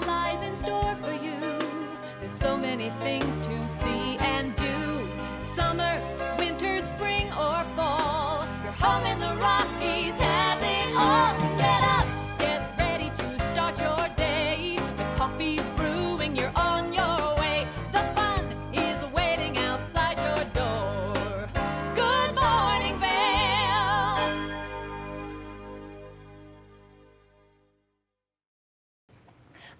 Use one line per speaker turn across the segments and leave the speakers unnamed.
what lies in store for you. There's so many things to see and do. Summer, winter, spring, or fall. Your home in the Rockies has it all. So get up, get ready to start your day. The coffee's brewing, you're on your way. The fun is waiting outside your door. Good morning, Vail.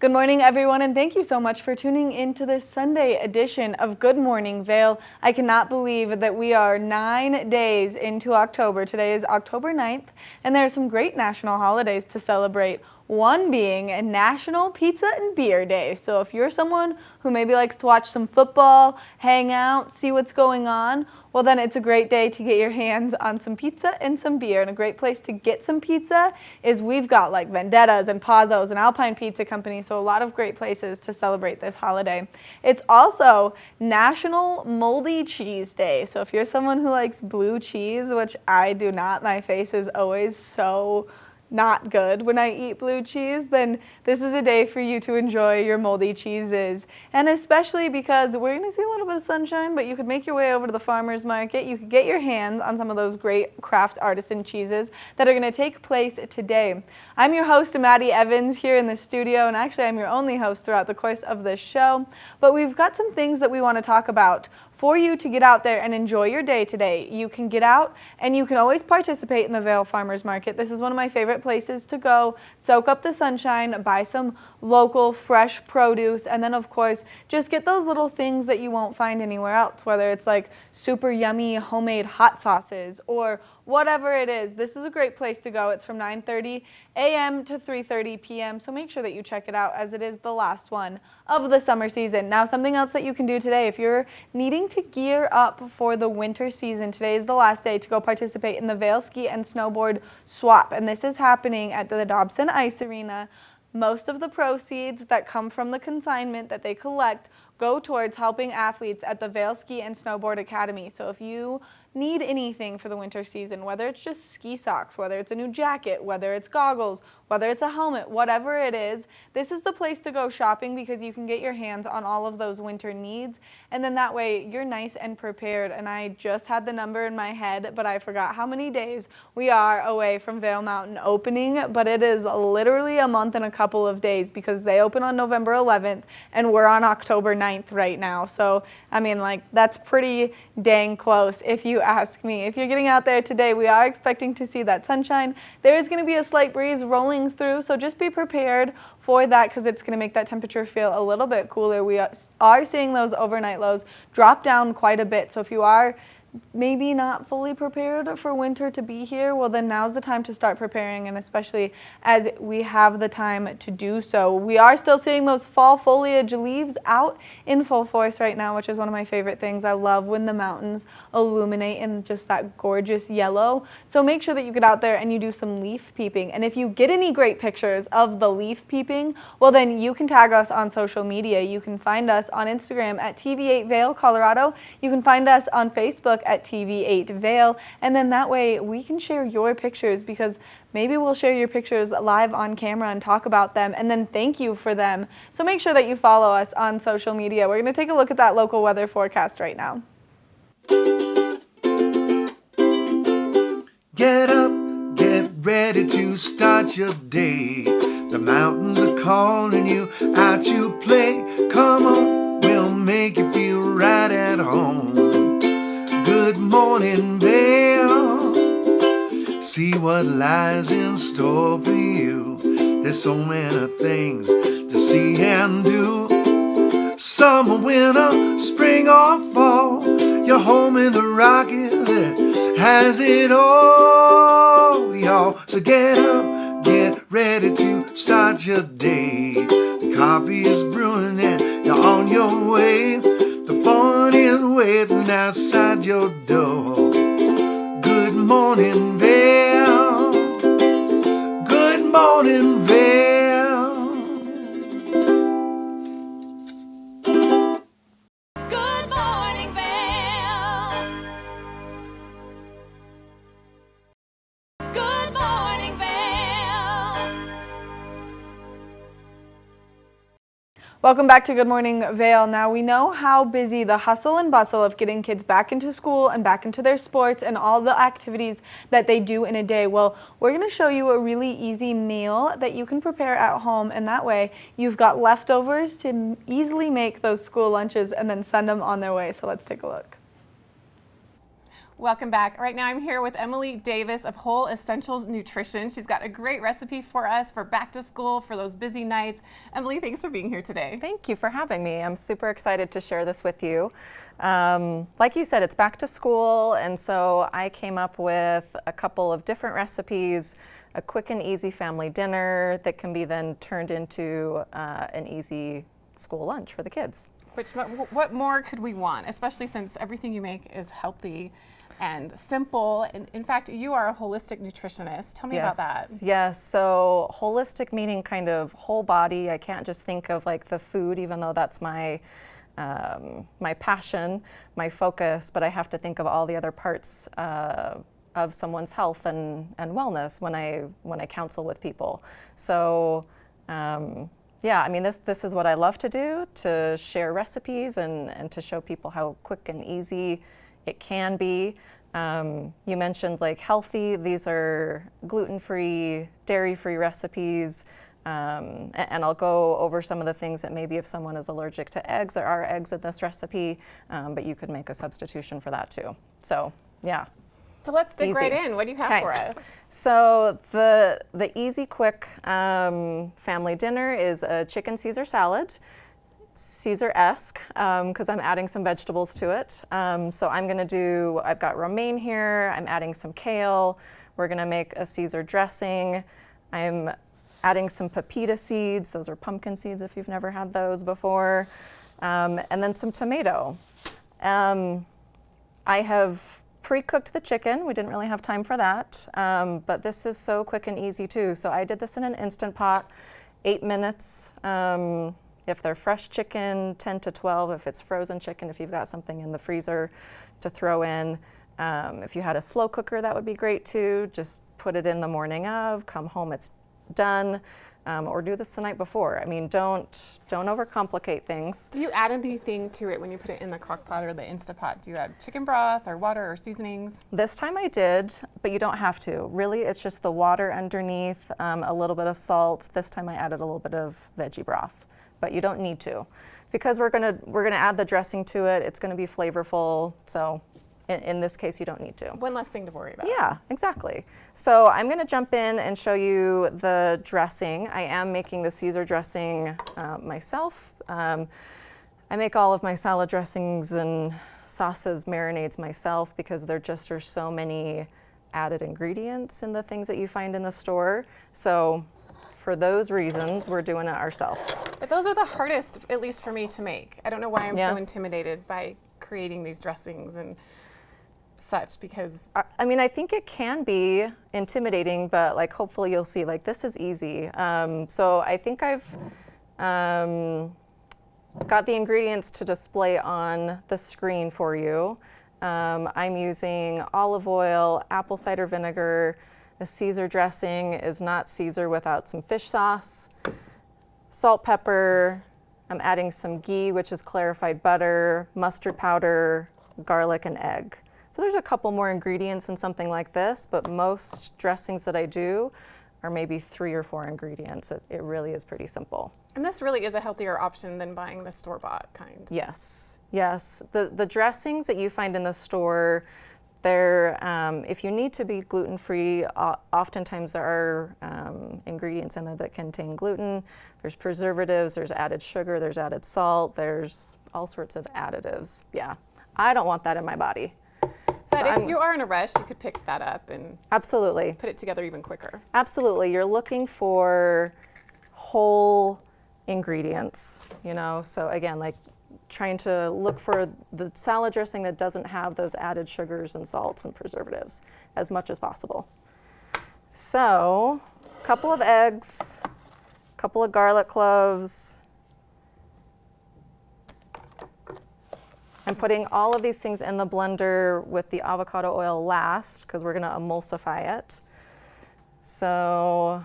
Good morning, everyone, and thank you so much for tuning in to this Sunday edition of Good Morning Vail. I cannot believe that we are 9 days into October. Today is October 9th, and there are some great national holidays to celebrate. One being National Pizza and Beer Day. So if you're someone who maybe likes to watch some football, hang out, see what's going on, well then it's a great day to get your hands on some pizza and some beer. And a great place to get some pizza is we've got like Vendettas and Pazzo's and Alpine Pizza Company, so a lot of great places to celebrate this holiday. It's also National Moldy Cheese Day. So if you're someone who likes blue cheese, which I do not, my face is always so not good when I eat blue cheese, then this is a day for you to enjoy your moldy cheeses. And especially because we're going to see a little bit of sunshine, but you could make your way over to the farmer's market. You could get your hands on some of those great craft artisan cheeses that are going to take place today. I'm your host, Maddie Evans, here in the studio, and actually I'm your only host throughout the course of this show. But we've got some things that we want to talk about for you to get out there and enjoy your day today. You can get out and you can always participate in the Vail Farmers Market. This is one of my favorite places to go, soak up the sunshine, buy some local fresh produce, and then of course just get those little things that you won't find anywhere else, whether it's like super yummy homemade hot sauces or whatever it is. This is a great place to go. It's from 9:30 a.m. to 3:30 p.m. So make sure that you check it out, as it is the last one of the summer season. Now, something else that you can do today, if you're needing to gear up for the winter season, today is the last day to go participate in the Vail Ski and Snowboard Swap. And this is happening at the Dobson Ice Arena. Most of the proceeds that come from the consignment that they collect go towards helping athletes at the Vail Ski and Snowboard Academy. So if you need anything for the winter season, whether it's just ski socks, whether it's a new jacket, whether it's goggles, whether it's a helmet, whatever it is, this is the place to go shopping, because you can get your hands on all of those winter needs, and then that way you're nice and prepared. And I just had the number in my head, but I forgot how many days we are away from Vail Mountain opening, but it is literally a month and a couple of days, because they open on November 11th and we're on October 9th right now. So I mean, like, that's pretty dang close if you ask me. If you're getting out there today, we are expecting to see that sunshine. There is going to be a slight breeze rolling through, so just be prepared for that, because it's going to make that temperature feel a little bit cooler. We are seeing those overnight lows drop down quite a bit, so if you are maybe not fully prepared for winter to be here, well then now's the time to start preparing, and especially as we have the time to do so. We are still seeing those fall foliage leaves out in full force right now, which is one of my favorite things. I love when the mountains illuminate in just that gorgeous yellow. So make sure that you get out there and you do some leaf peeping. And if you get any great pictures of the leaf peeping, well then you can tag us on social media. You can find us on Instagram at TV8 Vail, Colorado. You can find us on Facebook at TV8 Vail, and then that way we can share your pictures, because maybe we'll share your pictures live on camera and talk about them and then thank you for them. So make sure that you follow us on social media. We're going to take a look at that local weather forecast right now.
Get up, get ready to start your day. The mountains are calling you out to play. Come on, we'll make you feel right at home. Good morning, Vail. See what lies in store for you. There's so many things to see and do. Summer, winter, spring or fall, you're home in the rocket that has it all, y'all. So get up, get ready to start your day. The coffee is brewing and you're on your way. The fun is waiting outside your door. Good morning, Vail. Good morning, Vail.
Welcome back to Good Morning Vale. Now we know how busy the hustle and bustle of getting kids back into school and back into their sports and all the activities that they do in a day. Well, we're going to show you a really easy meal that you can prepare at home, and that way you've got leftovers to easily make those school lunches and then send them on their way. So let's take a look.
Welcome back. Right now I'm here with Emily Davis of Whole Essentials Nutrition. She's got a great recipe for us for back to school, for those busy nights. Emily, thanks for being here today.
Thank you for having me. I'm super excited to share this with you. Like you said, it's back to school, and so I came up with a couple of different recipes, a quick and easy family dinner that can be then turned into an easy school lunch for the kids.
What more could we want, especially since everything you make is healthy and simple. In fact, you are a holistic nutritionist. Tell me about that.
Yes, so holistic meaning kind of whole body. I can't just think of like the food, even though that's my my passion, my focus, but I have to think of all the other parts of someone's health and wellness when I counsel with people. So yeah, I mean, this is what I love to do, to share recipes and to show people how quick and easy it can be. You mentioned like healthy. These are gluten-free, dairy-free recipes. And I'll go over some of the things that maybe if someone is allergic to eggs, there are eggs in this recipe, but you could make a substitution for that too. So yeah.
So let's dig
Easy.
right in. What do you have for us?
So the easy, quick family dinner is a chicken Caesar salad, Caesar-esque, because I'm adding some vegetables to it. So I've got romaine here, I'm adding some kale, we're gonna make a Caesar dressing, I'm adding some pepita seeds, those are pumpkin seeds if you've never had those before, and then some tomato. I have pre-cooked the chicken. We didn't really have time for that, but this is so quick and easy too. So I did this in an Instant Pot, 8 minutes. If they're fresh chicken, 10 to 12. If it's frozen chicken, if you've got something in the freezer to throw in. If you had a slow cooker, that would be great too. Just put it in the morning of, come home, it's done. Or do this the night before. I mean, don't overcomplicate things.
Do you add anything to it when you put it in the crock pot or the Instapot? Do you add chicken broth or water or seasonings?
This time I did, but you don't have to. Really, it's just the water underneath, a little bit of salt. This time I added a little bit of veggie broth, but you don't need to. Because we're gonna add the dressing to it, it's gonna be flavorful, so in this case, you don't need to.
One less thing to worry about.
Yeah, exactly. So I'm going to jump in and show you the dressing. I am making the Caesar dressing myself. I make all of my salad dressings and sauces, marinades myself because there just are so many added ingredients in the things that you find in the store. So for those reasons, we're doing it ourselves.
But those are the hardest, at least for me, to make. I don't know why I'm
Yeah.
so intimidated by creating these dressings and such, because
I mean, I think it can be intimidating, but like hopefully you'll see like this is easy. So I think I've got the ingredients to display on the screen for you. I'm using olive oil, apple cider vinegar. The Caesar dressing is not Caesar without some fish sauce, salt, pepper. I'm adding some ghee, which is clarified butter, mustard powder, garlic, and egg. So there's a couple more ingredients in something like this, but most dressings that I do are maybe 3 or 4 ingredients. It really is pretty simple.
and this really is a healthier option than buying the store-bought kind.
Yes, yes. The dressings that you find in the store, they're, if you need to be gluten-free, oftentimes there are ingredients in there that contain gluten. There's preservatives, there's added sugar, there's added salt, there's all sorts of additives. Yeah, I don't want that in my body.
But
So
if you are in a rush, you could pick that up and
Absolutely.
put it together even quicker.
Absolutely. You're looking for whole ingredients, you know? So again, like trying to look for the salad dressing that doesn't have those added sugars and salts and preservatives as much as possible. So, a couple of eggs, a couple of garlic cloves. I'm putting all of these things in the blender with the avocado oil last because we're going to emulsify it. So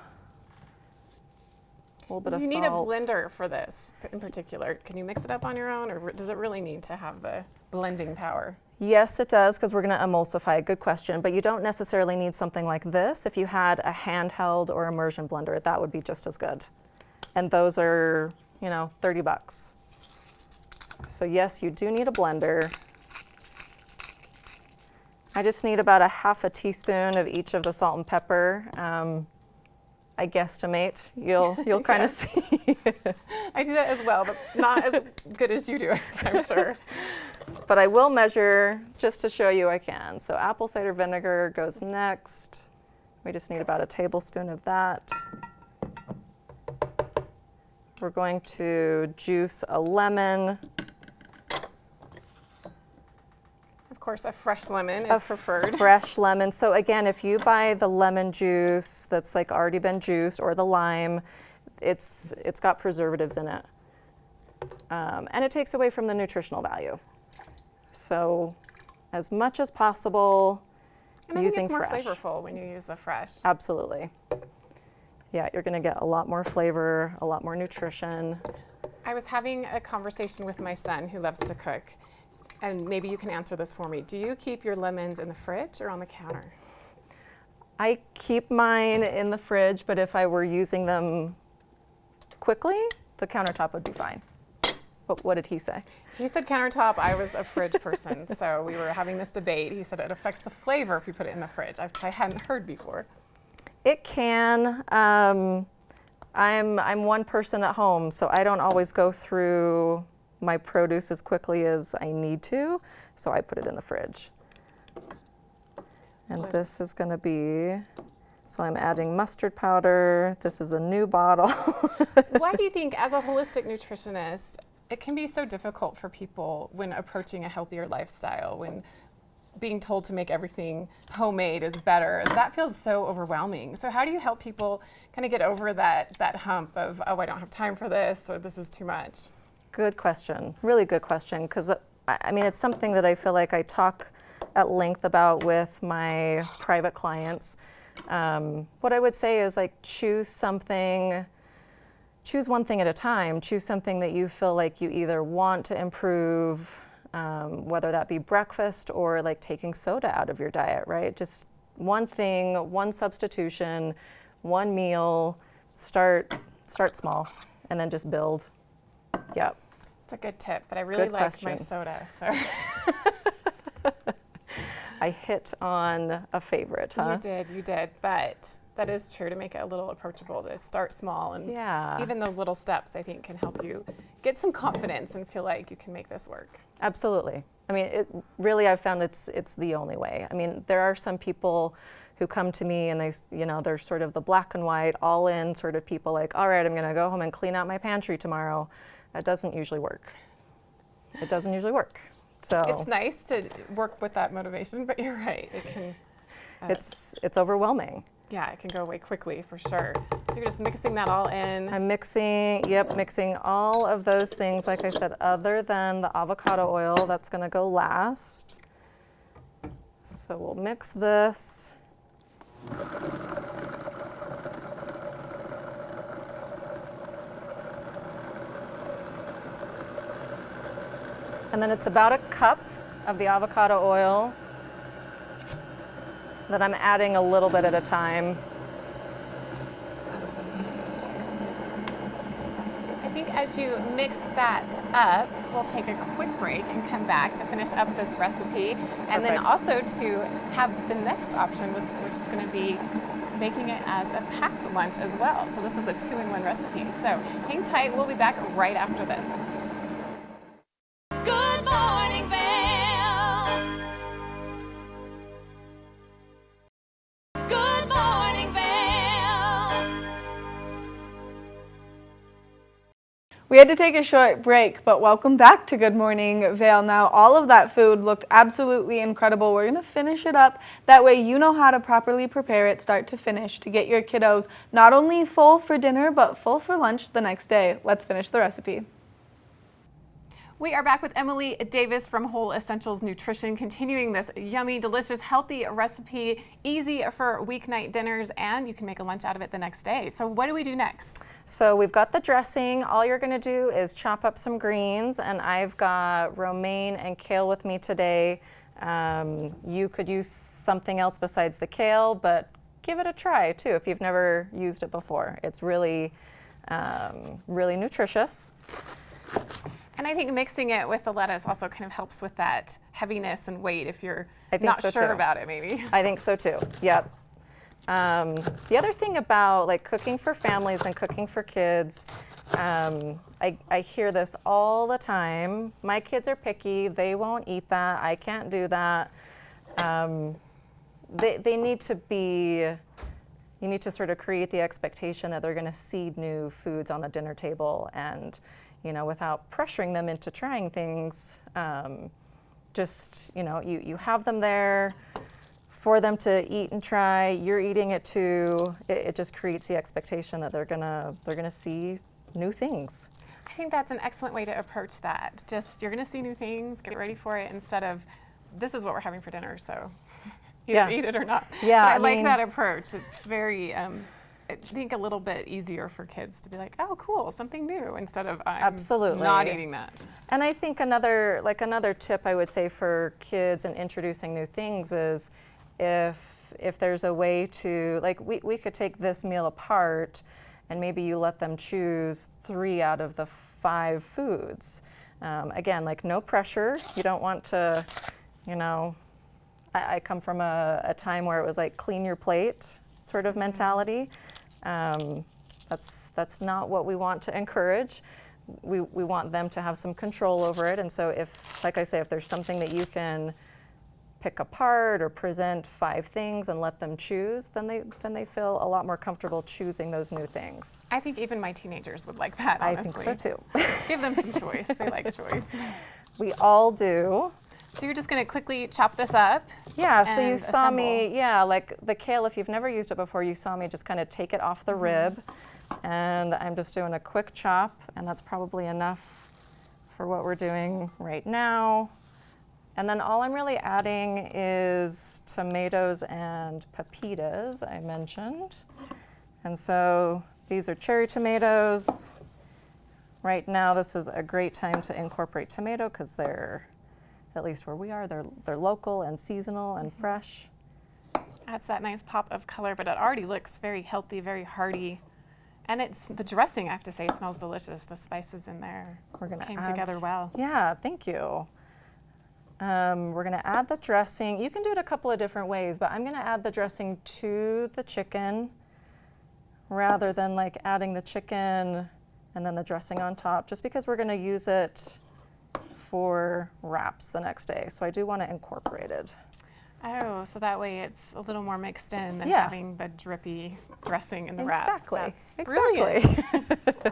little bit of
Do you
salt.
need a blender for this in particular? Can you mix it up on your own, or does it really need to have the blending power?
Yes, it does, because we're going to emulsify. Good question. But you don't necessarily need something like this. If you had a handheld or immersion blender, that would be just as good. And those are, you know, $30. So yes, you do need a blender. I just need about a half a teaspoon of each of the salt and pepper. I guesstimate. You'll kind of see.
I do that as well, but not as good as you do it, I'm sure.
But I will measure just to show you I can. So apple cider vinegar goes next. We just need about a tablespoon of that. We're going to juice a lemon.
Of course, a fresh lemon is preferred.
Fresh lemon. So again, if you buy the lemon juice that's like already been juiced, or the lime, it's got preservatives in it. And it takes away from the nutritional value. So as much as possible,
And I think
using
it's more
fresh.
flavorful when you use the fresh.
Absolutely. Yeah, you're gonna get a lot more flavor, a lot more nutrition.
I was having a conversation with my son who loves to cook, and maybe you can answer this for me. Do you keep your lemons in the fridge or on the counter?
I keep mine in the fridge, but if I were using them quickly, the countertop would be fine. What did he say?
He said countertop. I was a fridge person, so we were having this debate. He said it affects the flavor if you put it in the fridge, which I hadn't heard before.
It can. I'm one person at home, so I don't always go through my produce as quickly as I need to, so I put it in the fridge. And this is going to be, so I'm adding mustard powder. This is a new bottle.
Why do you think, as a holistic nutritionist, it can be so difficult for people when approaching a healthier lifestyle, when being told to make everything homemade is better? That feels so overwhelming. So how do you help people kind of get over that hump of, oh, I don't have time for this, or this is too much?
Good question. Really good question, because I mean, it's something that I feel like I talk at length about with my private clients. What I would say is, like, choose one thing at a time. Choose something that you feel like you either want to improve, whether that be breakfast or like taking soda out of your diet, right? Just one thing, one substitution, one meal. Start small and then just build. Yep.
It's a good tip, but I really
Good
like my
question.
soda, so.
I hit on a favorite, huh?
You did, but that is true, to make it a little approachable, to start small, and
Yeah.
even those little steps, I think, can help you get some confidence and feel like you can make this work.
Absolutely. I mean, I've found it's the only way. I mean, there are some people who come to me and they're sort of the black and white, all in sort of people, like, all right, I'm going to go home and clean out my pantry tomorrow. That doesn't usually work. It doesn't usually work. So
It's nice to work with that motivation, but you're right. It can,
it's overwhelming.
yeah, it can go away quickly for sure. So you're just mixing that all in.
I'm mixing all of those things, like I said, other than the avocado oil. That's going to go last. So we'll mix this. And then it's about a cup of the avocado oil that I'm adding a little bit at a time.
I think as you mix that up, we'll take a quick break and come back to finish up this recipe. And then
Perfect.
also to have the next option, which is going to be making it as a packed lunch as well. So this is a 2-in-1 recipe. So hang tight, we'll be back right after this.
Good morning, Vale. Good morning, Vale.
We had to take a short break, but welcome back to Good Morning Vale. Now, all of that food looked absolutely incredible. We're going to finish it up. That way you know how to properly prepare it start to finish to get your kiddos not only full for dinner, but full for lunch the next day. Let's finish the recipe.
We are back with Emily Davis from Whole Essentials Nutrition, continuing this yummy, delicious, healthy recipe, easy for weeknight dinners, and you can make a lunch out of it the next day. So what do we do next?
So we've got the dressing. All you're gonna do is chop up some greens, and I've got romaine and kale with me today. You could use something else besides the kale, but give it a try too if you've never used it before. It's really, really nutritious.
And I think mixing it with the lettuce also kind of helps with that heaviness and weight if you're
I think
not
so
sure
too.
about it, maybe.
I think so too, yep. The other thing about like cooking for families and cooking for kids, I hear this all the time. My kids are picky, they won't eat that, I can't do that. They need to be, you need to sort of create the expectation that they're gonna see new foods on the dinner table, and you know, without pressuring them into trying things, just, you know, you have them there for them to eat and try, you're eating it too. It just creates the expectation that they're gonna see new things.
I think that's an excellent way to approach that. Just, you're gonna see new things, get ready for it, instead of, this is what we're having for dinner, so either eat it or not.
Yeah,
But I
I
like
mean-
that approach. It's very, I think a little bit easier for kids to be like, oh, cool, something new, instead of I'm
Absolutely.
not eating that.
And I think another tip I would say for kids and introducing new things is if there's a way to, like, we could take this meal apart and maybe you let them choose 3 out of the 5 foods. Again, like, no pressure. You don't want to, you know, I come from a time where it was like clean your plate sort of mentality. That's not what we want to encourage. We want them to have some control over it. And so if, like I say, if there's something that you can pick apart or present 5 things and let them choose, then they feel a lot more comfortable choosing those new things.
I think even my teenagers would like that, honestly.
I think so too.
Give them some choice. They like choice.
We all do.
So you're just gonna quickly chop this up?
Yeah, so you
and
saw me,
assemble.
yeah, like the kale, if you've never used it before, you saw me just kind of take it off the rib. And I'm just doing a quick chop, and that's probably enough for what we're doing right now. And then all I'm really adding is tomatoes and pepitas, I mentioned. And so these are cherry tomatoes. Right now, this is a great time to incorporate tomato because they're, at least where we are, they're local and seasonal and fresh.
Adds that nice pop of color, but it already looks very healthy, very hearty. And it's, the dressing, I have to say, smells delicious. The spices in there
We're gonna
came
add,
together well.
Yeah, thank you. We're gonna add the dressing. You can do it a couple of different ways, but I'm gonna add the dressing to the chicken rather than like adding the chicken and then the dressing on top, just because we're gonna use it for wraps the next day. So I do want to incorporate it.
Oh, so that way it's a little more mixed in than
Yeah.
having the drippy dressing in the wrap.
Exactly.
That's brilliant.
Exactly.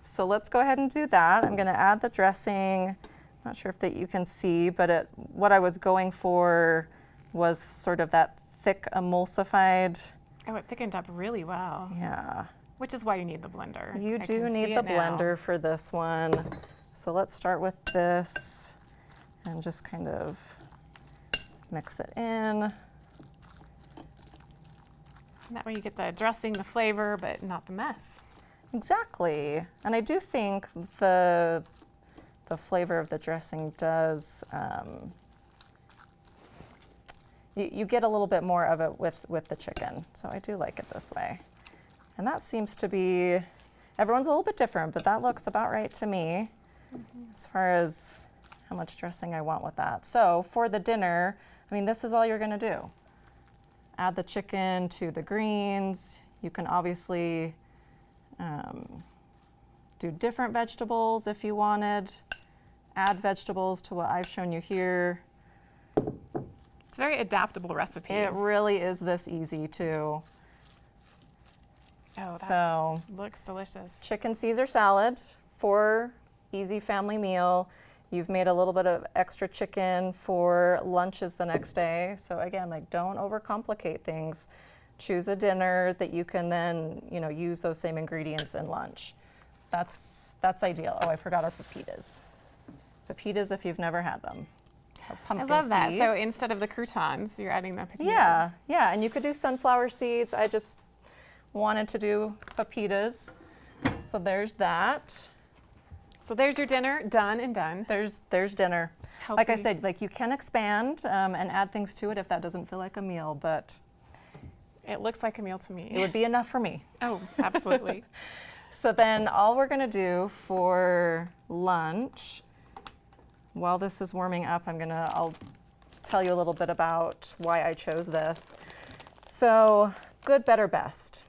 So let's go ahead and do that. I'm going to add the dressing. Not sure if that you can see, but what I was going for was sort of that thick emulsified.
Oh, it thickened up really well,
Yeah.
which is why you need the blender.
You
I
do
can
need
see
the
it now.
blender for this one. So let's start with this and just kind of mix it in.
And that way you get the dressing, the flavor, but not the mess.
Exactly. And I do think the flavor of the dressing does, you get a little bit more of it with the chicken. So I do like it this way. And that seems to be, everyone's a little bit different, but that looks about right to me as far as how much dressing I want with that. So for the dinner, I mean, this is all you're gonna do. Add the chicken to the greens. You can obviously do different vegetables if you wanted. Add vegetables to what I've shown you here.
It's a very adaptable recipe.
It really is this easy too.
Oh, that
So
looks delicious.
chicken Caesar salad for easy family meal. You've made a little bit of extra chicken for lunches the next day. So again, like, don't overcomplicate things. Choose a dinner that you can then, you know, use those same ingredients in lunch. That's ideal. Oh, I forgot our pepitas. Pepitas, if you've never had them. Or
I
pumpkin
love that. So
seeds.
instead of the croutons, you're adding the pepitas.
Yeah, and you could do sunflower seeds. I just wanted to do pepitas. So there's that.
So there's your dinner, done and done.
There's dinner. Like I
Healthy.
said, like you can expand and add things to it if that doesn't feel like a meal, but
It looks like a meal to me.
it would be enough for me.
Oh, absolutely.
So then all we're gonna do for lunch, while this is warming up, I'll tell you a little bit about why I chose this. So good, better, best.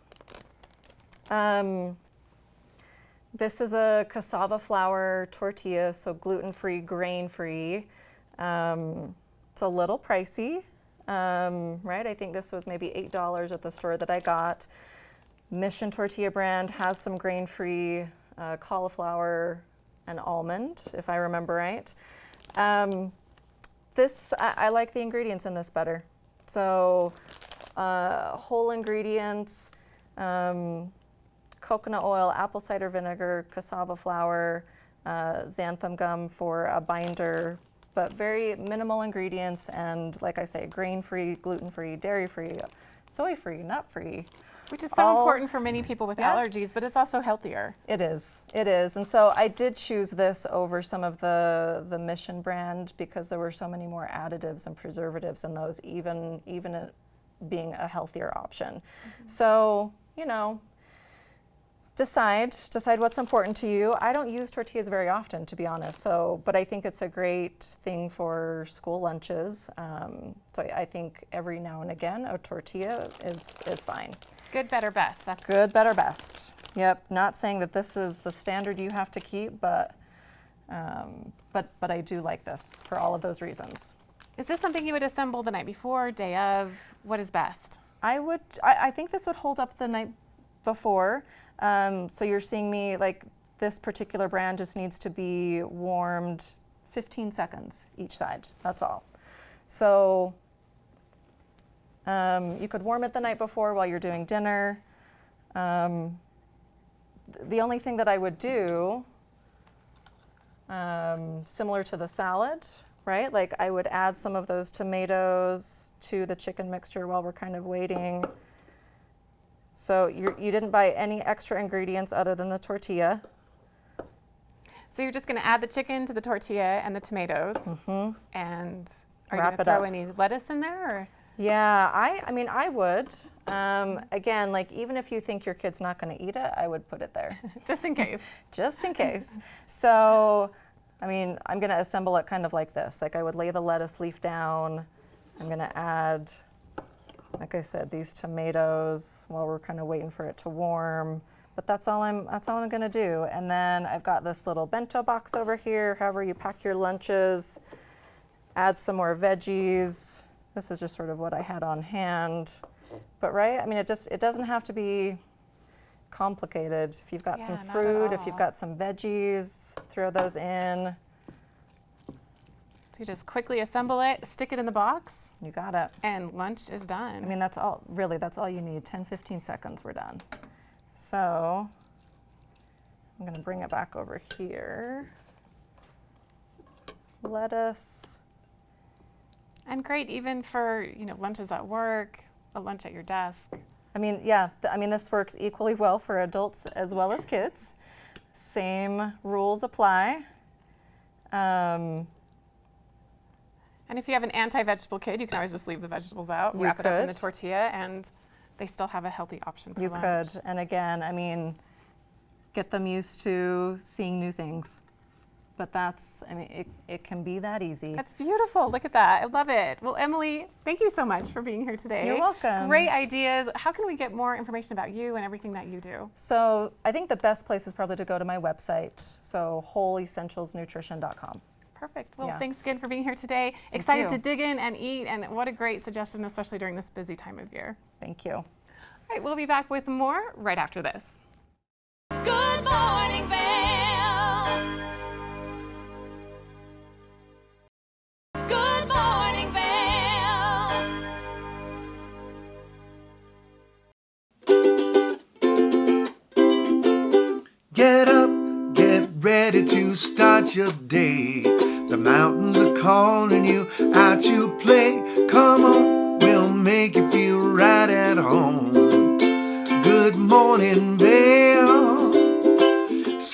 This is a cassava flour tortilla, so gluten-free, grain-free. It's a little pricey, right? I think this was maybe $8 at the store that I got. Mission Tortilla brand has some grain-free cauliflower and almond, if I remember right. I like the ingredients in this better. So whole ingredients, coconut oil, apple cider vinegar, cassava flour, xanthan gum for a binder, but very minimal ingredients, and like I say, grain-free, gluten-free, dairy-free, soy-free, nut-free.
Which is so important for many people with allergies, but it's also healthier.
It is. And so I did choose this over some of the Mission brand because there were so many more additives and preservatives in those, even it being a healthier option.
Mm-hmm.
So, decide what's important to you. I don't use tortillas very often, to be honest. But I think it's a great thing for school lunches. So I think every now and again a tortilla is fine.
Good, better, best. That's
Good, better, best. Yep. Not saying that this is the standard you have to keep, but I do like this for all of those reasons.
Is this something you would assemble the night before, day of? What is best?
I think this would hold up the night before. So you're seeing me, like, this particular brand just needs to be warmed 15 seconds each side. That's all. So you could warm it the night before while you're doing dinner. The only thing that I would do, similar to the salad, right? Like I would add some of those tomatoes to the chicken mixture while we're kind of waiting. So you didn't buy any extra ingredients other than the tortilla.
So you're just going to add the chicken to the tortilla and the tomatoes, and are you
Wrap
going to
it
throw
up.
any lettuce in there? Or?
Yeah, I mean, I would. Again, like even if you think your kid's not going to eat it, I would put it there.
Just in case.
Just in case. So, I mean, I'm going to assemble it kind of like this. Like I would lay the lettuce leaf down. I'm going to add, like I said, these tomatoes while we're kind of waiting for it to warm. But that's all I'm going to do. And then I've got this little bento box over here, however you pack your lunches. Add some more veggies. This is just sort of what I had on hand. But right, I mean, it doesn't have to be complicated. If you've got some
not at
fruit, if you've
all.
got some veggies, throw those in.
So you just quickly assemble it, stick it in the box,
You got it.
and lunch is done.
I mean, that's all you need. 10, 15 seconds, we're done. So I'm gonna bring it back over here. Lettuce.
And great even for, lunches at work, a lunch at your desk.
I mean, yeah, this works equally well for adults as well as kids. Same rules apply.
And if you have an anti-vegetable kid, you can always just leave the vegetables out,
You
wrap it up in the
could.
tortilla, and they still have a healthy option for
You
lunch.
could, and again, I mean, get them used to seeing new things. But it can be that easy.
That's beautiful. Look at that. I love it. Well, Emily, thank you so much for being here today.
You're welcome.
Great ideas. How can we get more information about you and everything that you do?
So I think the best place is probably to go to my website, so wholeessentialsnutrition.com.
Perfect. Well,
Yeah.
thanks again for being here today. Excited
you.
to dig in and eat, and what a great suggestion, especially during this busy time of year.
Thank you.
All right, we'll be back with more right after this.
Good morning, Vale. Good morning, Vale.
Get up, get ready to start your day. The mountains are calling you out to play. Come on, we'll make you feel right at home. Good morning, Vail.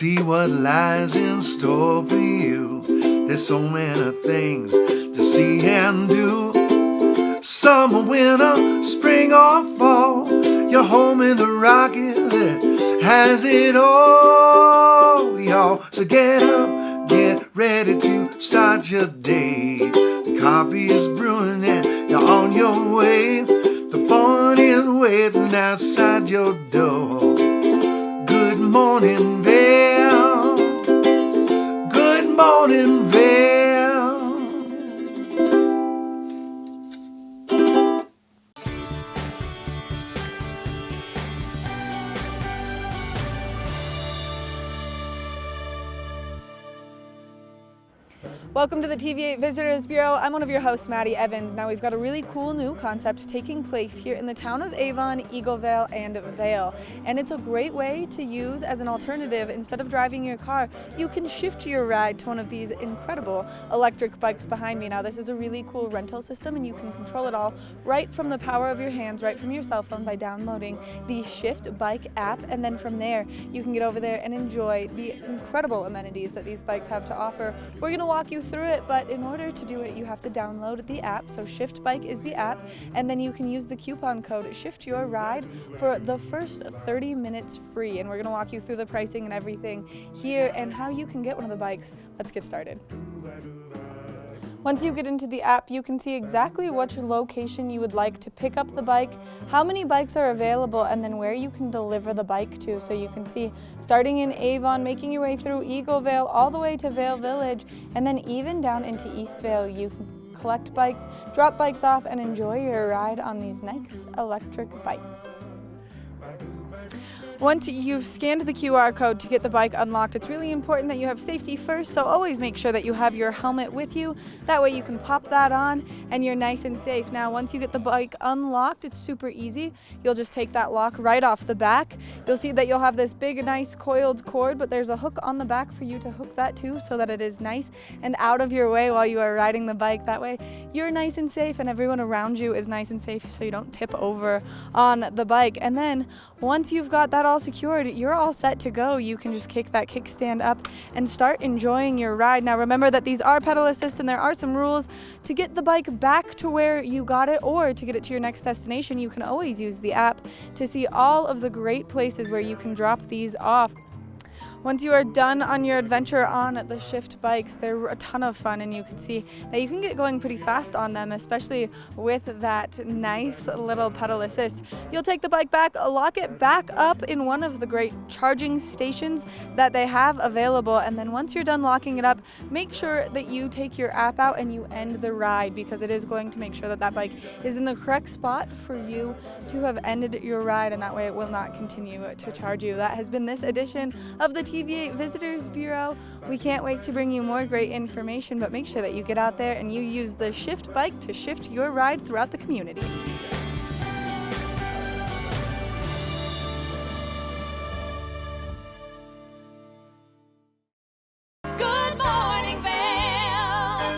see what lies in store for you. There's so many things to see and do. Summer, winter, spring or fall, you're home in the rocket that has it all, y'all. So get up, get ready to start your day. The coffee is brewing and you're on your way. The fun is waiting outside your door. Good morning, Vail. Good morning, Vail.
Welcome to the TV8 Visitors Bureau. I'm one of your hosts, Maddie Evans. Now we've got a really cool new concept taking place here in the town of Avon, Eaglevale, and Vale. And it's a great way to use as an alternative. Instead of driving your car, you can shift your ride to one of these incredible electric bikes behind me. Now this is a really cool rental system and you can control it all right from the power of your hands, right from your cell phone by downloading the Shift Bike app. And then from there, you can get over there and enjoy the incredible amenities that these bikes have to offer. We're gonna walk you through it, but in order to do it, you have to download the app. So Shift Bike is the app, and then you can use the coupon code Shift Your Ride for the first 30 minutes free. And we're going to walk you through the pricing and everything here and how you can get one of the bikes. Let's get started. Once you get into the app, you can see exactly which location you would like to pick up the bike, how many bikes are available, and then where you can deliver the bike to. So you can see starting in Avon, making your way through Eaglevale, all the way to Vail Village, and then even down into East Vale. You can collect bikes, drop bikes off, and enjoy your ride on these nice electric bikes. Once you've scanned the QR code to get the bike unlocked, it's really important that you have safety first, so always make sure that you have your helmet with you. That way you can pop that on and you're nice and safe. Now, once you get the bike unlocked, it's super easy. You'll just take that lock right off the back. You'll see that you'll have this big, nice coiled cord, but there's a hook on the back for you to hook that to so that it is nice and out of your way while you are riding the bike. That way you're nice and safe and everyone around you is nice and safe so you don't tip over on the bike. And then once you've got that all secured, you're all set to go. You can just kick that kickstand up and start enjoying your ride. Now remember that these are pedal assist and there are some rules. To get the bike back to where you got it or to get it to your next destination, you can always use the app to see all of the great places where you can drop these off. Once you are done on your adventure on the Shift bikes, they're a ton of fun and you can see that you can get going pretty fast on them, especially with that nice little pedal assist. You'll take the bike back, lock it back up in one of the great charging stations that they have available, and then once you're done locking it up, make sure that you take your app out and you end the ride, because it is going to make sure that that bike is in the correct spot for you to have ended your ride, and that way it will not continue to charge you. That has been this edition of the TV8 Visitors Bureau. We can't wait to bring you more great information, but make sure that you get out there and you use the Shift bike to shift your ride throughout the community.
Good morning, Vale.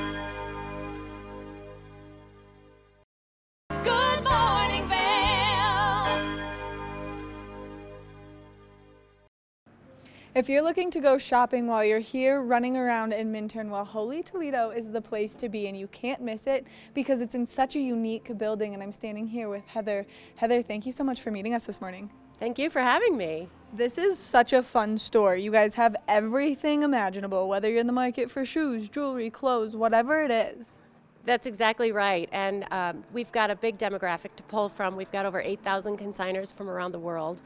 Good morning, Vale.
If you're looking to go shopping while you're here running around in Minturn, well, Holy Toledo is the place to be, and you can't miss it because it's in such a unique building. And I'm standing here with Heather. Heather, thank you so much for meeting us this morning.
Thank you for having me.
This is such a fun store. You guys have everything imaginable, whether you're in the market for shoes, jewelry, clothes, whatever it is.
That's exactly right. And we've got a big demographic to pull from. We've got over 8,000 consigners from around the world.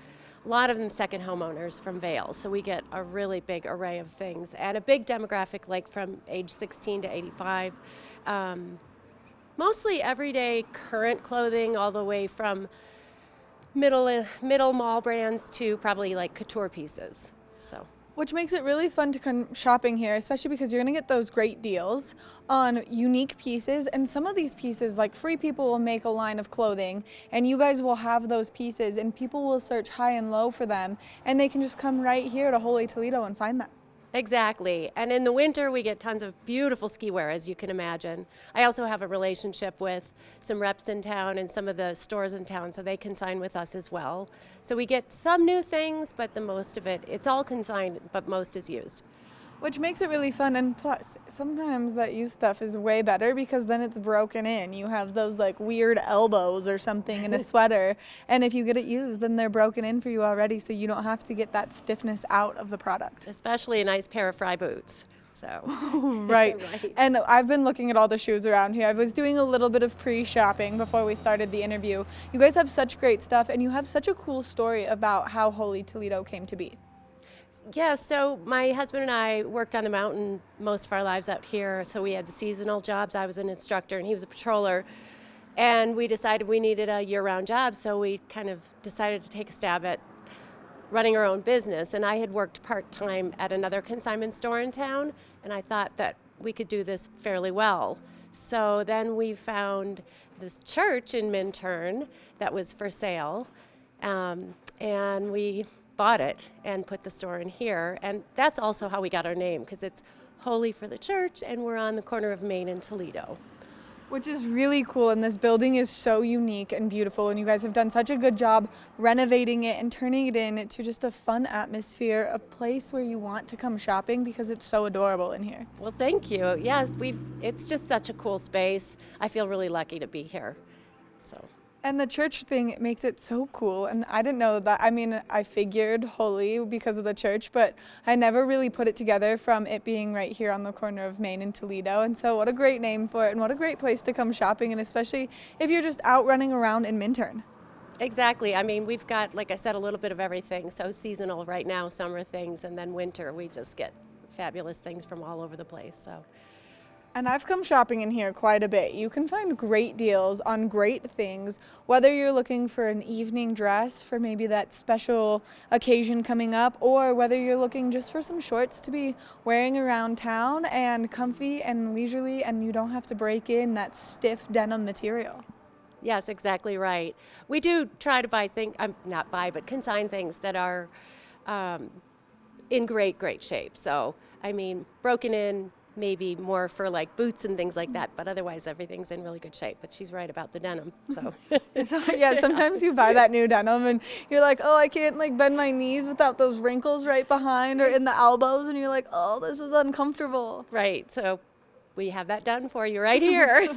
A lot of them second homeowners from Vail, so we get a really big array of things. And a big demographic like from age 16 to 85. Mostly everyday current clothing, all the way from middle mall brands to probably like couture pieces. So.
Which makes it really fun to come shopping here, especially because you're going to get those great deals on unique pieces. And some of these pieces, like Free People will make a line of clothing, and you guys will have those pieces, and people will search high and low for them, and they can just come right here to Holy Toledo and find them.
Exactly. And in the winter, we get tons of beautiful ski wear, as you can imagine. I also have a relationship with some reps in town and some of the stores in town, so they consign with us as well. So we get some new things, but the most of it, it's all consigned, but most is used.
Which makes it really fun, and plus, sometimes that used stuff is way better because then it's broken in. You have those like weird elbows or something in a sweater, and if you get it used, then they're broken in for you already, so you don't have to get that stiffness out of the product.
Especially a nice pair of Fry boots. So.
Right.
Right.
And I've been looking at all the shoes around here. I was doing a little bit of pre-shopping before we started the interview. You guys have such great stuff, and you have such a cool story about how Holy Toledo came to be.
Yeah, so my husband and I worked on the mountain most of our lives out here, so we had seasonal jobs. I was an instructor and he was a patroller, and we decided we needed a year-round job, so we kind of decided to take a stab at running our own business. And I had worked part-time at another consignment store in town, and I thought that we could do this fairly well. So then we found this church in Minturn that was for sale, and we bought it and put the store in here. And that's also how we got our name, because it's Holy for the church, and we're on the corner of Main and Toledo.
Which is really cool, and this building is so unique and beautiful, and you guys have done such a good job renovating it and turning it into just a fun atmosphere, a place where you want to come shopping because it's so adorable in here.
Well, thank you. Yes, it's just such a cool space. I feel really lucky to be here. So.
And the church thing makes it so cool, and I didn't know that. I mean, I figured Holy because of the church, but I never really put it together from it being right here on the corner of Main and Toledo. And so what a great name for it, and what a great place to come shopping, and especially if you're just out running around in Minturn.
Exactly. I mean, we've got, like I said, a little bit of everything. So seasonal right now, summer things, and then winter, we just get fabulous things from all over the place. So.
And I've come shopping in here quite a bit. You can find great deals on great things, whether you're looking for an evening dress for maybe that special occasion coming up, or whether you're looking just for some shorts to be wearing around town and comfy and leisurely, and you don't have to break in that stiff denim material.
Yes, exactly right. We do try to buy things, not buy, but consign things that are in great shape. So, I mean, broken in, maybe more for like boots and things like that, but otherwise everything's in really good shape. But she's right about the denim. So,
yeah, sometimes you buy that new denim and you're like, oh, I can't like bend my knees without those wrinkles right behind or in the elbows, and you're like, oh, this is uncomfortable.
Right. So we have that done for you right here.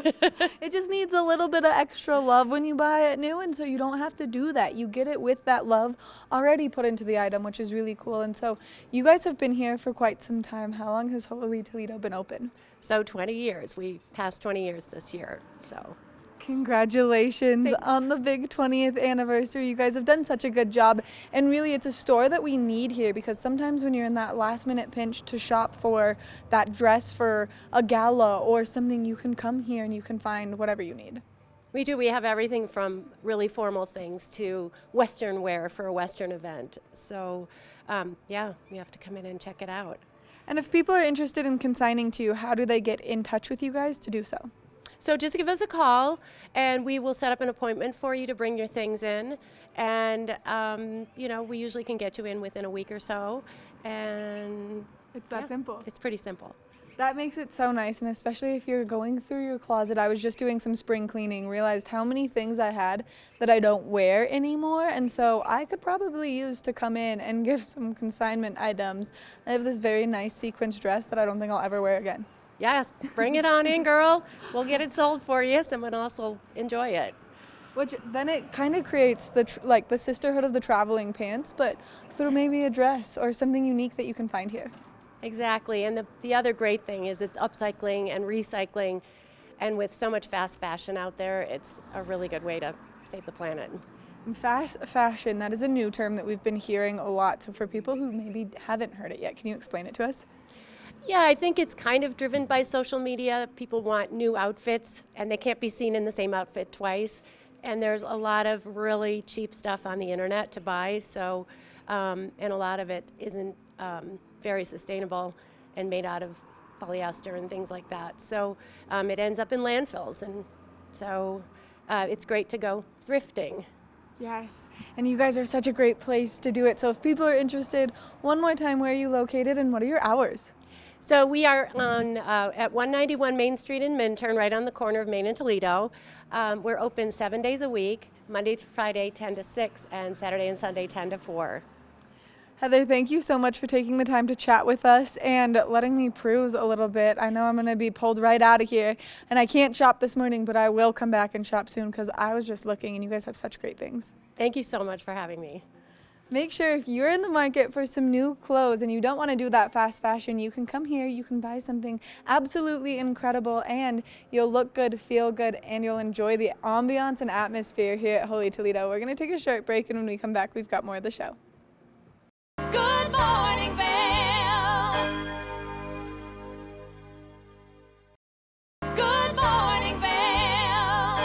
It just needs a little bit of extra love when you buy it new, and so you don't have to do that. You get it with that love already put into the item, which is really cool. And so you guys have been here for quite some time. How long has Holy Toledo been open?
So 20 years. We passed 20 years this year. So.
Congratulations
Thanks.
on the big 20th anniversary. You guys have done such a good job, and really it's a store that we need here, because sometimes when you're in that last minute pinch to shop for that dress for a gala or something, you can come here and you can find whatever you need.
We do. We have everything from really formal things to Western wear for a Western event. So yeah, you have to come in and check it out.
And if people are interested in consigning to you, how do they get in touch with you guys to do so?
So just give us a call, and we will set up an appointment for you to bring your things in. And, you know, we usually can get you in within a week or so. And
It's that simple.
It's pretty simple.
That makes it so nice, and especially if you're going through your closet. I was just doing some spring cleaning, realized how many things I had that I don't wear anymore, and so I could probably use to come in and give some consignment items. I have this very nice sequins dress that I don't think I'll ever wear again.
Yes, bring it on in, girl. We'll get it sold for you. Someone else will enjoy it.
Which then it kind of creates the sisterhood of the traveling pants, but through maybe a dress or something unique that you can find here.
Exactly, and the other great thing is it's upcycling and recycling, and with so much fast fashion out there, it's a really good way to save the planet.
Fast fashion, that is a new term that we've been hearing a lot. So for people who maybe haven't heard it yet, can you explain it to us?
Yeah, I think it's kind of driven by social media. People want new outfits, and they can't be seen in the same outfit twice. And there's a lot of really cheap stuff on the internet to buy, so and a lot of it isn't very sustainable and made out of polyester and things like that. So it ends up in landfills, and so it's great to go thrifting.
Yes, and you guys are such a great place to do it. So if people are interested, one more time, where are you located and what are your hours?
So we are on at 191 Main Street in Minturn, right on the corner of Main and Toledo. We're open 7 days a week, Monday through Friday 10 to 6, and Saturday and Sunday 10 to 4.
Heather, thank you so much for taking the time to chat with us and letting me peruse a little bit. I know I'm going to be pulled right out of here, and I can't shop this morning, but I will come back and shop soon because I was just looking, and you guys have such great things.
Thank you so much for having me.
Make sure if you're in the market for some new clothes and you don't want to do that fast fashion, you can come here, you can buy something absolutely incredible, and you'll look good, feel good, and you'll enjoy the ambiance and atmosphere here at Holy Toledo. We're going to take a short break, and when we come back, we've got more of the show.
Good morning, Vail. Good morning, Vail.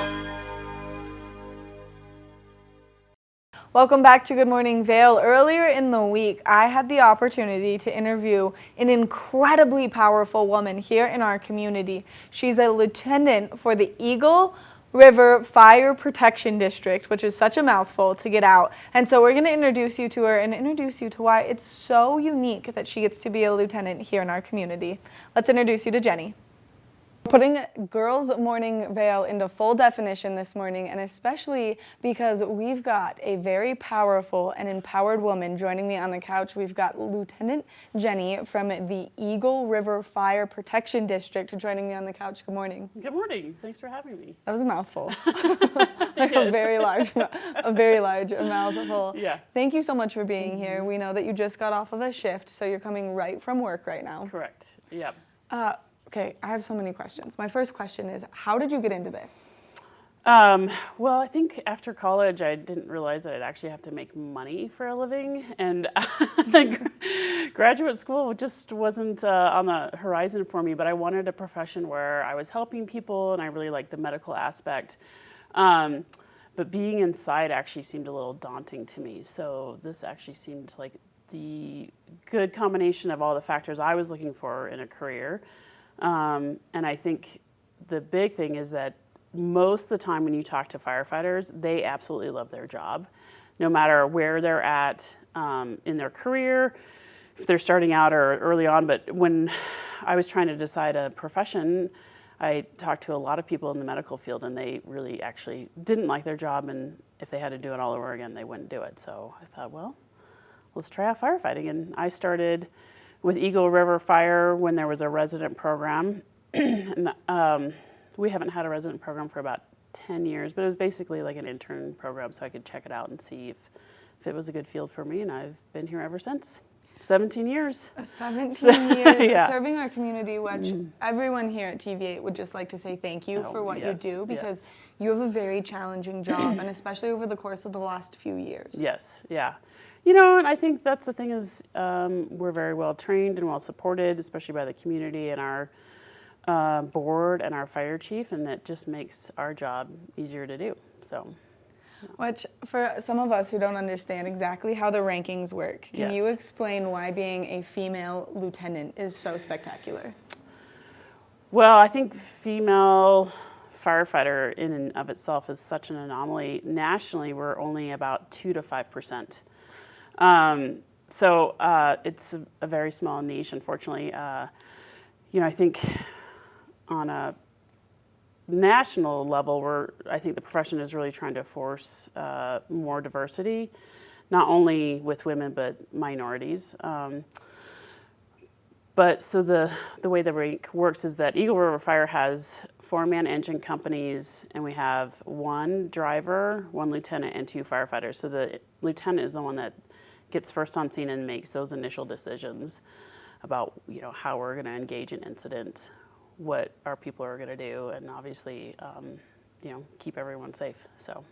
Welcome back to Good Morning Vail. Earlier in the week, I had the opportunity to interview an incredibly powerful woman here in our community. She's a lieutenant for the Eagle River Fire Protection District, which is such a mouthful to get out. And so we're going to introduce you to her and introduce you to why it's so unique that she gets to be a lieutenant here in our community. Let's introduce you to Jenny. Putting Girls Morning Vail into full definition this morning, and especially because we've got a very powerful and empowered woman joining me on the couch. We've got Lieutenant Jenny from the Eagle River Fire Protection District joining me on the couch. Good morning.
Good morning. Thanks for having me.
That was a mouthful. Like a very large mouthful.
Yeah.
Thank you so much for being here. We know that you just got off of a shift, so you're coming right from work right now.
Correct. Yep.
Okay, I have so many questions. My first question is, how did you get into this?
Well, I think after college, I didn't realize that I'd actually have to make money for a living, and graduate school just wasn't on the horizon for me, but I wanted a profession where I was helping people, and I really liked the medical aspect. But being inside actually seemed a little daunting to me, so this actually seemed like the good combination of all the factors I was looking for in a career. And I think the big thing is that most of the time when you talk to firefighters, they absolutely love their job, no matter where they're at in their career, if they're starting out or early on. But when I was trying to decide a profession, I talked to a lot of people in the medical field, and they really actually didn't like their job, and if they had to do it all over again, they wouldn't do it. So I thought, well, let's try out firefighting. And I started with Eagle River Fire when there was a resident program. And, we haven't had a resident program for about 10 years, but it was basically like an intern program, so I could check it out and see if it was a good field for me, and I've been here ever since. 17 years.
17 years
Yeah.
serving our community, which everyone here at TV8 would just like to say thank you for what you do, because you have a very challenging job, and especially over the course of the last few years.
Yes, yeah. You know, and I think that's the thing is we're very well trained and well supported, especially by the community and our board and our fire chief, and it just makes our job easier to do. So,
Which, for some of us who don't understand exactly how the rankings work, can you explain why being a female lieutenant is so spectacular?
Well, I think female firefighter in and of itself is such an anomaly. Nationally, we're only about 2 to 5%. So it's a very small niche, unfortunately. You know, I think on a national level, I think the profession is really trying to force more diversity, not only with women, but minorities. But so the way the rank works is that Eagle River Fire has 4-man engine companies, and we have 1 driver, 1 lieutenant, and 2 firefighters. So the lieutenant is the one that gets first on scene and makes those initial decisions about, you know, how we're going to engage an incident, what our people are going to do, and obviously, you know, keep everyone safe. So,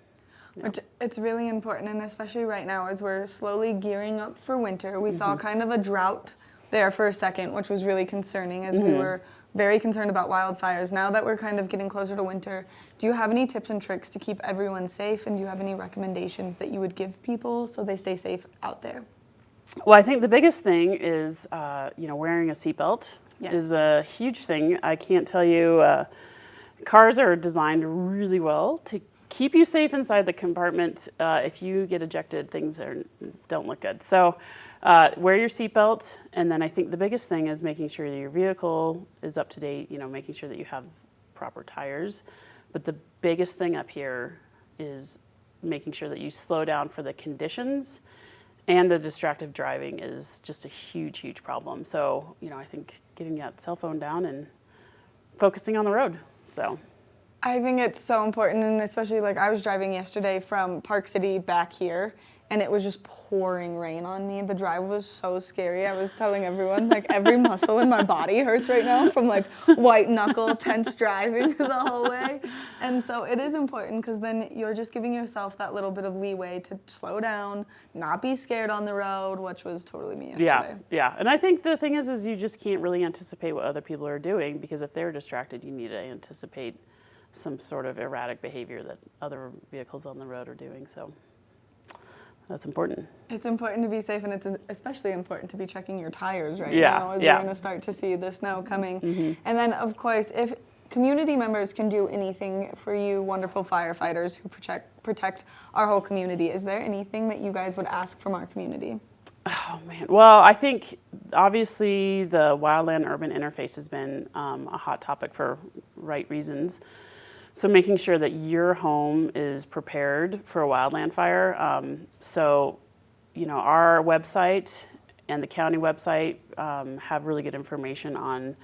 you know.
Which it's really important, and especially right now as we're slowly gearing up for winter. We saw kind of a drought there for a second, which was really concerning as we were very concerned about wildfires. Now that we're kind of getting closer to winter, do you have any tips and tricks to keep everyone safe, and do you have any recommendations that you would give people so they stay safe out there?
Well, I think the biggest thing is, you know, wearing a seatbelt is a huge thing. I can't tell you, cars are designed really well to keep you safe inside the compartment. If you get ejected, things don't look good. So wear your seatbelt, and then I think the biggest thing is making sure that your vehicle is up to date, making sure that you have proper tires. But the biggest thing up here is making sure that you slow down for the conditions, and the distracted driving is just a huge, huge problem. So, I think getting that cell phone down and focusing on the road, so.
I think it's so important, and especially like I was driving yesterday from Park City back here, and it was just pouring rain on me. The drive was so scary. I was telling everyone, like, every muscle in my body hurts right now from like white knuckle, tense driving the whole way. And so it is important, because then you're just giving yourself that little bit of leeway to slow down, not be scared on the road, which was totally me yesterday.
Yeah. And I think the thing is you just can't really anticipate what other people are doing, because if they're distracted, you need to anticipate some sort of erratic behavior that other vehicles on the road are doing. So that's important.
It's important to be safe, and it's especially important to be checking your tires right
Yeah,
now as
yeah.
we're going to start to see the snow coming. And then, of course, if community members can do anything for you wonderful firefighters who protect our whole community, is there anything that you guys would ask from our community?
Oh, man. Well, I think obviously the wildland-urban interface has been a hot topic for right reasons. So making sure that your home is prepared for a wildland fire. Our website and the county website have really good information on,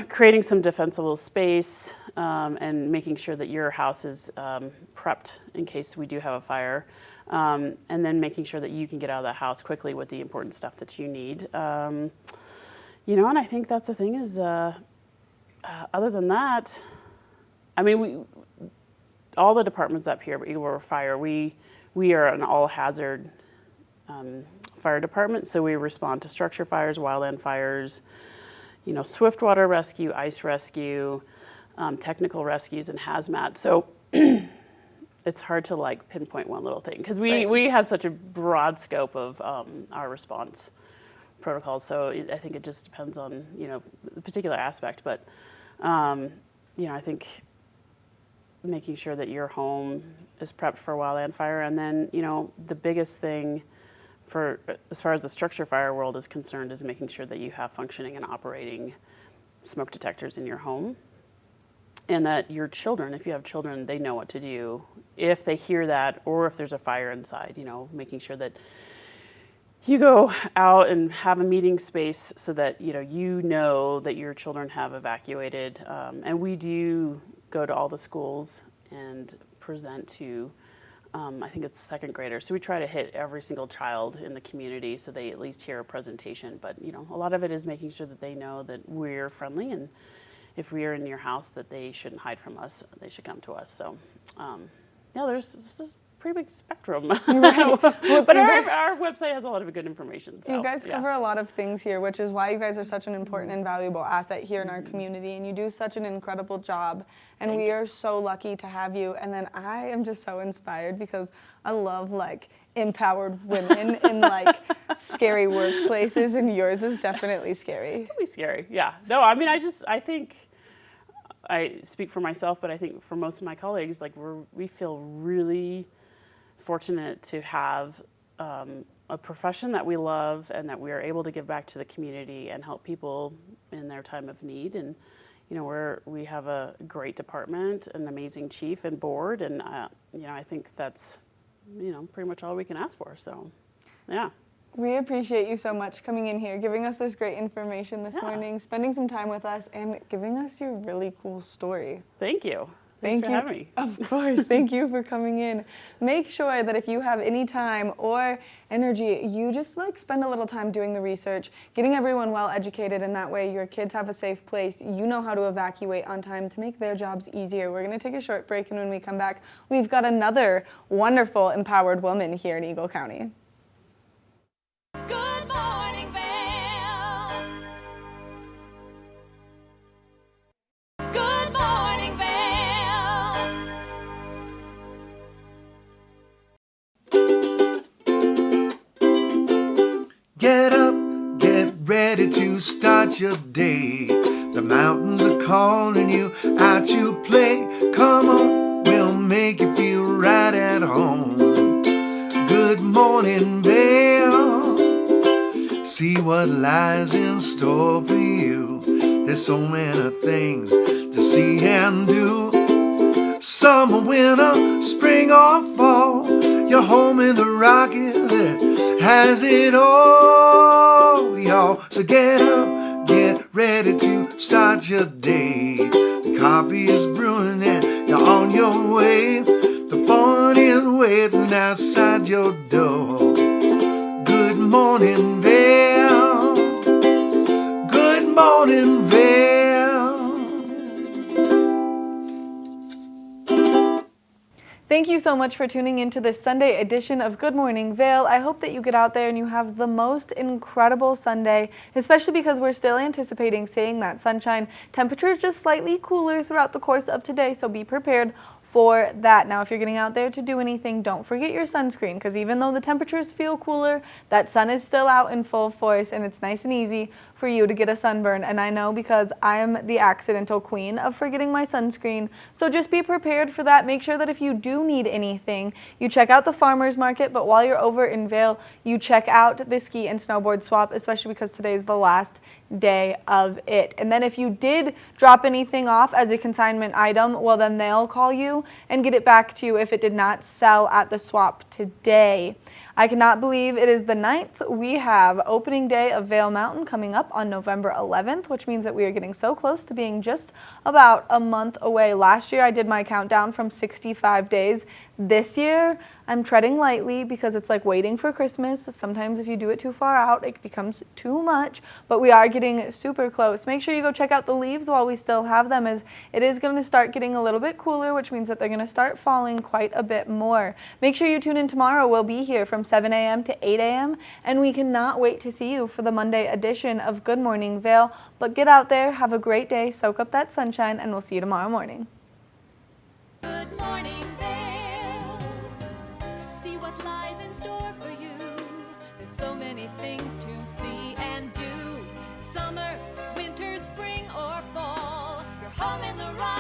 creating some defensible space and making sure that your house is prepped in case we do have a fire. And then making sure that you can get out of the house quickly with the important stuff that you need. And I think that's the thing is, other than that, I mean, all the departments up here, Eagle River Fire, we are an all-hazard fire department, so we respond to structure fires, wildland fires, swift water rescue, ice rescue, technical rescues, and hazmat. So it's hard to pinpoint one little thing, because we have such a broad scope of our response protocols. So I think it just depends on the particular aspect, but I think making sure that your home is prepped for a wildland fire. And then, the biggest thing as far as the structure fire world is concerned is making sure that you have functioning and operating smoke detectors in your home. And that your children, if you have children, they know what to do if they hear that, or if there's a fire inside, making sure that you go out and have a meeting space so that, you know that your children have evacuated. And we do go to all the schools and present to, I think it's second graders. So we try to hit every single child in the community so they at least hear a presentation. But, a lot of it is making sure that they know that we're friendly, and if we are in your house, that they shouldn't hide from us. They should come to us. So, there's just a pretty big spectrum.
Right. Well,
but our website has a lot of good information. So,
you guys cover a lot of things here, which is why you guys are such an important and valuable asset here in our community, and you do such an incredible job, and we are so lucky to have you. And then I am just so inspired, because I love empowered women in scary workplaces, and yours is definitely scary.
It can be scary, yeah. No, I mean, I think I speak for myself, but I think for most of my colleagues, we feel really fortunate to have a profession that we love, and that we are able to give back to the community and help people in their time of need. And we have a great department, an amazing chief and board, and I think that's pretty much all we can ask for. So, yeah.
We appreciate you so much coming in here, giving us this great information this morning, spending some time with us, and giving us your really cool story.
Thank you. Thanks for having me.
Of course. Thank you for coming in. Make sure that if you have any time or energy, you just spend a little time doing the research, getting everyone well educated, and that way your kids have a safe place. You know how to evacuate on time to make their jobs easier. We're going to take a short break, and when we come back, we've got another wonderful empowered woman here in Eagle County.
Good morning, Vale. Good morning, Vale.
Get up, get ready to start your day. The mountains are calling you out to play. Come on, we'll see what lies in store for you. There's so many things to see and do. Summer, winter, spring or fall, you're home in the rocket that has it all, y'all. So get up, get ready to start your day. The coffee is brewing and you're on your way. The fun is waiting outside your door. Good morning, Vail. Good morning, Vail.
Thank you so much for tuning into this Sunday edition of Good Morning Vail. I hope that you get out there and you have the most incredible Sunday, especially because we're still anticipating seeing that sunshine. Temperatures just slightly cooler throughout the course of today, so be prepared for that. Now, if you're getting out there to do anything, don't forget your sunscreen, because even though the temperatures feel cooler, that sun is still out in full force, and it's nice and easy for you to get a sunburn. And I know, because I am the accidental queen of forgetting my sunscreen. So just be prepared for that. Make sure that if you do need anything, you check out the farmer's market, but while you're over in Vail, you check out the ski and snowboard swap, especially because today is the last day of it. And then if you did drop anything off as a consignment item, well, then they'll call you and get it back to you if it did not sell at the swap today. I cannot believe it is the 9th. We have opening day of Vail Mountain coming up on November 11th, which means that we are getting so close to being just about a month away. Last year I did my countdown from 65 days. This year I'm treading lightly because it's like waiting for Christmas. Sometimes if you do it too far out, it becomes too much, but we are getting super close. Make sure you go check out the leaves while we still have them, as it is going to start getting a little bit cooler, which means that they're going to start falling quite a bit more. Make sure you tune in tomorrow. We'll be here from 7 a.m. to 8 a.m. and we cannot wait to see you for the Monday edition of Good Morning Vail. But get out there, have a great day, soak up that sunshine, and we'll see you tomorrow morning.
Good morning, Vale. See what lies in store for you. There's so many things to see and do. Summer, winter, spring, or fall. You're home in the rock.